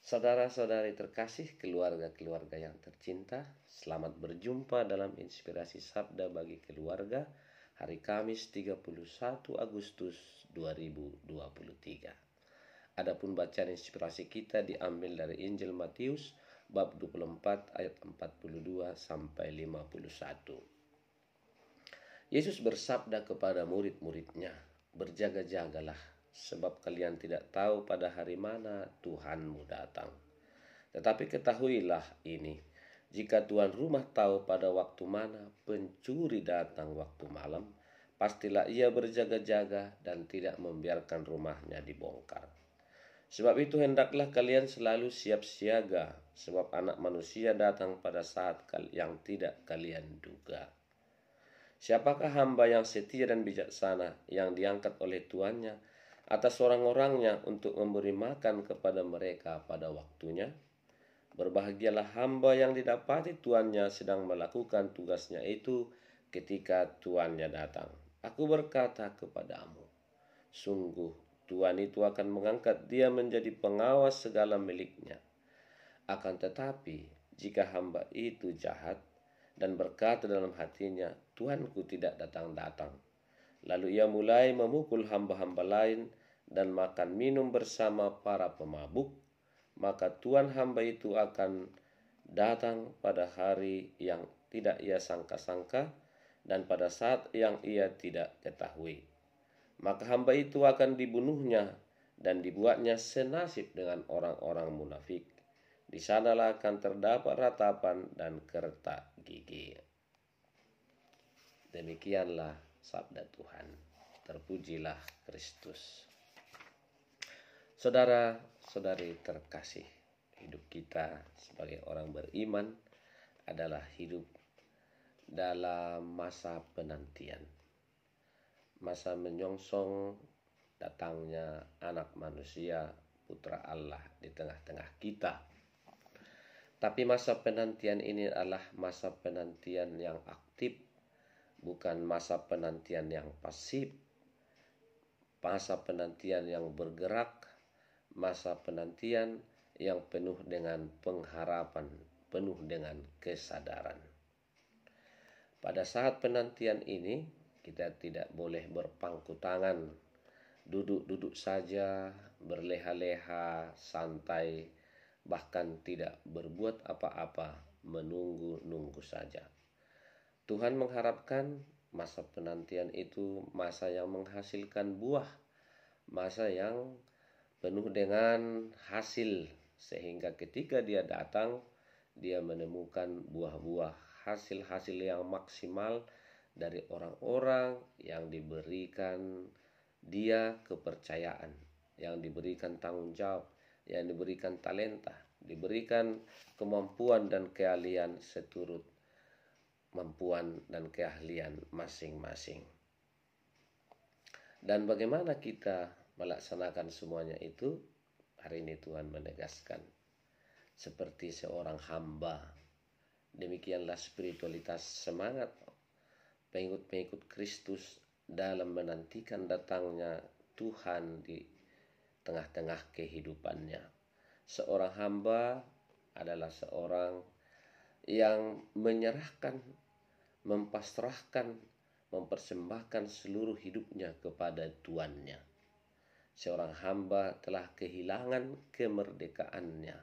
Saudara-saudari terkasih, keluarga-keluarga yang tercinta, selamat berjumpa dalam Inspirasi Sabda bagi Keluarga hari Kamis 31 Agustus 2023. Adapun bacaan inspirasi kita diambil dari Injil Matius bab 24 ayat 42 sampai 51. Yesus bersabda kepada murid-muridnya, "Berjaga-jagalah, sebab kalian tidak tahu pada hari mana Tuhanmu datang. Tetapi ketahuilah ini, jika tuan rumah tahu pada waktu mana pencuri datang waktu malam, pastilah ia berjaga-jaga dan tidak membiarkan rumahnya dibongkar. Sebab itu hendaklah kalian selalu siap siaga, sebab Anak Manusia datang pada saat yang tidak kalian duga. Siapakah hamba yang setia dan bijaksana yang diangkat oleh tuannya atas orang-orangnya untuk memberi makan kepada mereka pada waktunya? Berbahagialah hamba yang didapati tuannya sedang melakukan tugasnya itu ketika tuannya datang. Aku berkata kepadamu, sungguh tuan itu akan mengangkat dia menjadi pengawas segala miliknya. Akan tetapi, jika hamba itu jahat dan berkata dalam hatinya, Tuanku tidak datang-datang, lalu ia mulai memukul hamba-hamba lain dan makan minum bersama para pemabuk, maka tuan hamba itu akan datang pada hari yang tidak ia sangka-sangka dan pada saat yang ia tidak ketahui. Maka hamba itu akan dibunuhnya dan dibuatnya senasib dengan orang-orang munafik. Di sanalah akan terdapat ratapan dan kertak gigi." Demikianlah sabda Tuhan. Terpujilah Kristus. Saudara-saudari terkasih, hidup kita sebagai orang beriman adalah hidup dalam masa penantian. Masa menyongsong datangnya Anak Manusia, Putra Allah di tengah-tengah kita. Tapi masa penantian ini adalah masa penantian yang aktif, bukan masa penantian yang pasif. Masa penantian yang bergerak, masa penantian yang penuh dengan pengharapan, penuh dengan kesadaran. Pada saat penantian ini, kita tidak boleh berpangku tangan, duduk-duduk saja, berleha-leha, santai, bahkan tidak berbuat apa-apa, menunggu-nunggu saja. Tuhan mengharapkan masa penantian itu masa yang menghasilkan buah, masa yang penuh dengan hasil, sehingga ketika dia datang, dia menemukan buah-buah, hasil-hasil yang maksimal dari orang-orang yang diberikan dia kepercayaan, yang diberikan tanggung jawab, yang diberikan talenta, diberikan kemampuan dan keahlian seturut kemampuan dan keahlian masing-masing. Dan bagaimana kita melaksanakan semuanya itu? Hari ini Tuhan menegaskan, seperti seorang hamba, demikianlah spiritualitas semangat pengikut-pengikut Kristus dalam menantikan datangnya Tuhan di tengah-tengah kehidupannya. Seorang hamba adalah seorang yang menyerahkan, mempasrahkan, mempersembahkan seluruh hidupnya kepada tuannya. Seorang hamba telah kehilangan kemerdekaannya.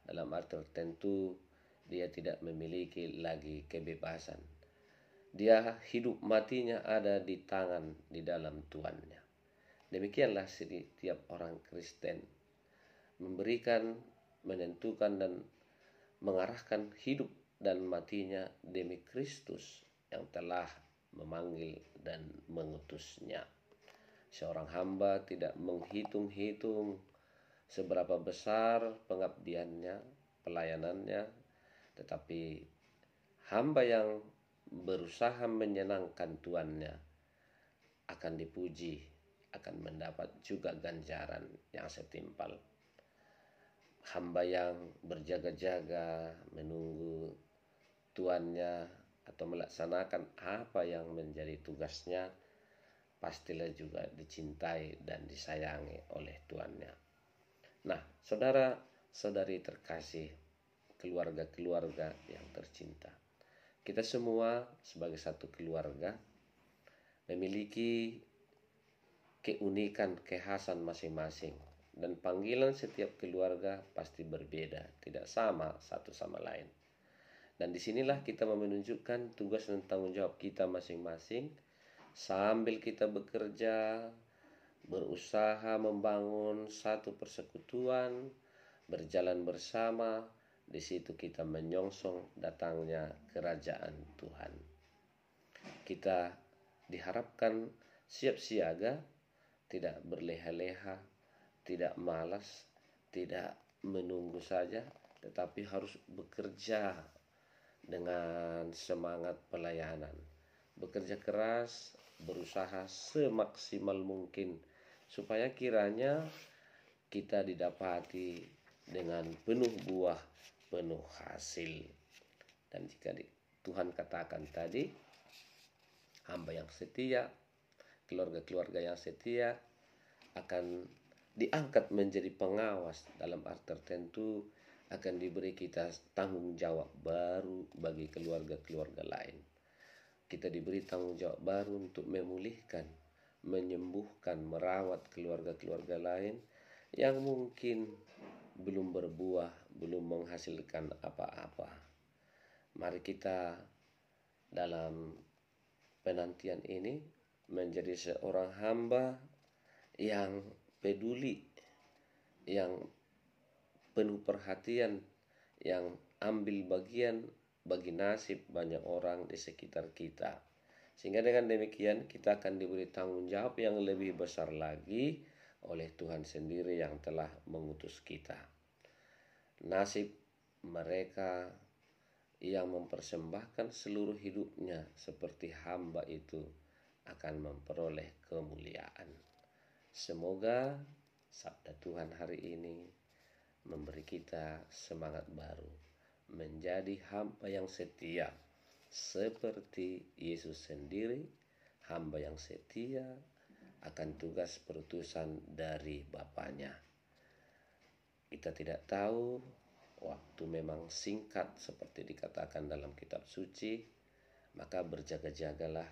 Dalam arti tertentu, dia tidak memiliki lagi kebebasan. Dia hidup matinya ada di tangan di dalam tuannya. Demikianlah setiap orang Kristen memberikan, menentukan dan mengarahkan hidup dan matinya demi Kristus yang telah memanggil dan mengutusnya. Seorang hamba tidak menghitung-hitung seberapa besar pengabdiannya, pelayanannya, tetapi hamba yang berusaha menyenangkan tuannya akan dipuji, akan mendapat juga ganjaran yang setimpal. Hamba yang berjaga-jaga menunggu tuannya atau melaksanakan apa yang menjadi tugasnya, pastilah juga dicintai dan disayangi oleh tuannya. Nah, saudara saudari terkasih, keluarga-keluarga yang tercinta. Kita semua sebagai satu keluarga memiliki keunikan, kekhasan masing-masing. Dan panggilan setiap keluarga pasti berbeda, tidak sama satu sama lain. Dan disinilah kita menunjukkan tugas dan tanggung jawab kita masing-masing sambil kita bekerja, berusaha membangun satu persekutuan, berjalan bersama. Di situ kita menyongsong datangnya kerajaan Tuhan. Kita diharapkan siap siaga, tidak berleha-leha, tidak malas, tidak menunggu saja, tetapi harus bekerja dengan semangat pelayanan. Bekerja keras, berusaha semaksimal mungkin supaya kiranya kita didapati dengan penuh buah, penuh hasil. Dan jika Tuhan katakan tadi, hamba yang setia, keluarga-keluarga yang setia akan diangkat menjadi pengawas, dalam arti tertentu akan diberi kita tanggung jawab baru bagi keluarga-keluarga lain. Kita diberi tanggung jawab baru untuk memulihkan, menyembuhkan, merawat keluarga-keluarga lain yang mungkin belum berbuah, belum menghasilkan apa-apa. Mari kita dalam penantian ini menjadi seorang hamba yang peduli, yang penuh perhatian, yang ambil bagian bagi nasib banyak orang di sekitar kita. Sehingga dengan demikian kita akan diberi tanggung jawab yang lebih besar lagi oleh Tuhan sendiri yang telah mengutus kita. Nasib mereka yang mempersembahkan seluruh hidupnya seperti hamba itu akan memperoleh kemuliaan. Semoga sabda Tuhan hari ini memberi kita semangat baru menjadi hamba yang setia seperti Yesus sendiri, hamba yang setia akan tugas perutusan dari Bapaknya. Kita tidak tahu, waktu memang singkat seperti dikatakan dalam kitab suci, maka berjaga-jagalah,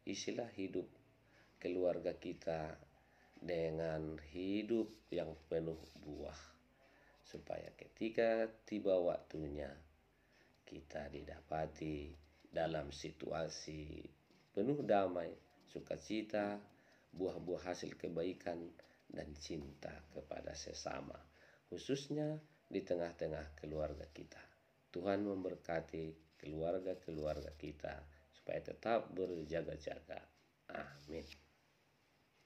isilah hidup keluarga kita dengan hidup yang penuh buah, supaya ketika tiba waktunya kita didapati dalam situasi penuh damai, sukacita, buah-buah hasil kebaikan dan cinta kepada sesama, khususnya di tengah-tengah keluarga kita. Tuhan memberkati keluarga-keluarga kita supaya tetap berjaga-jaga. Amin.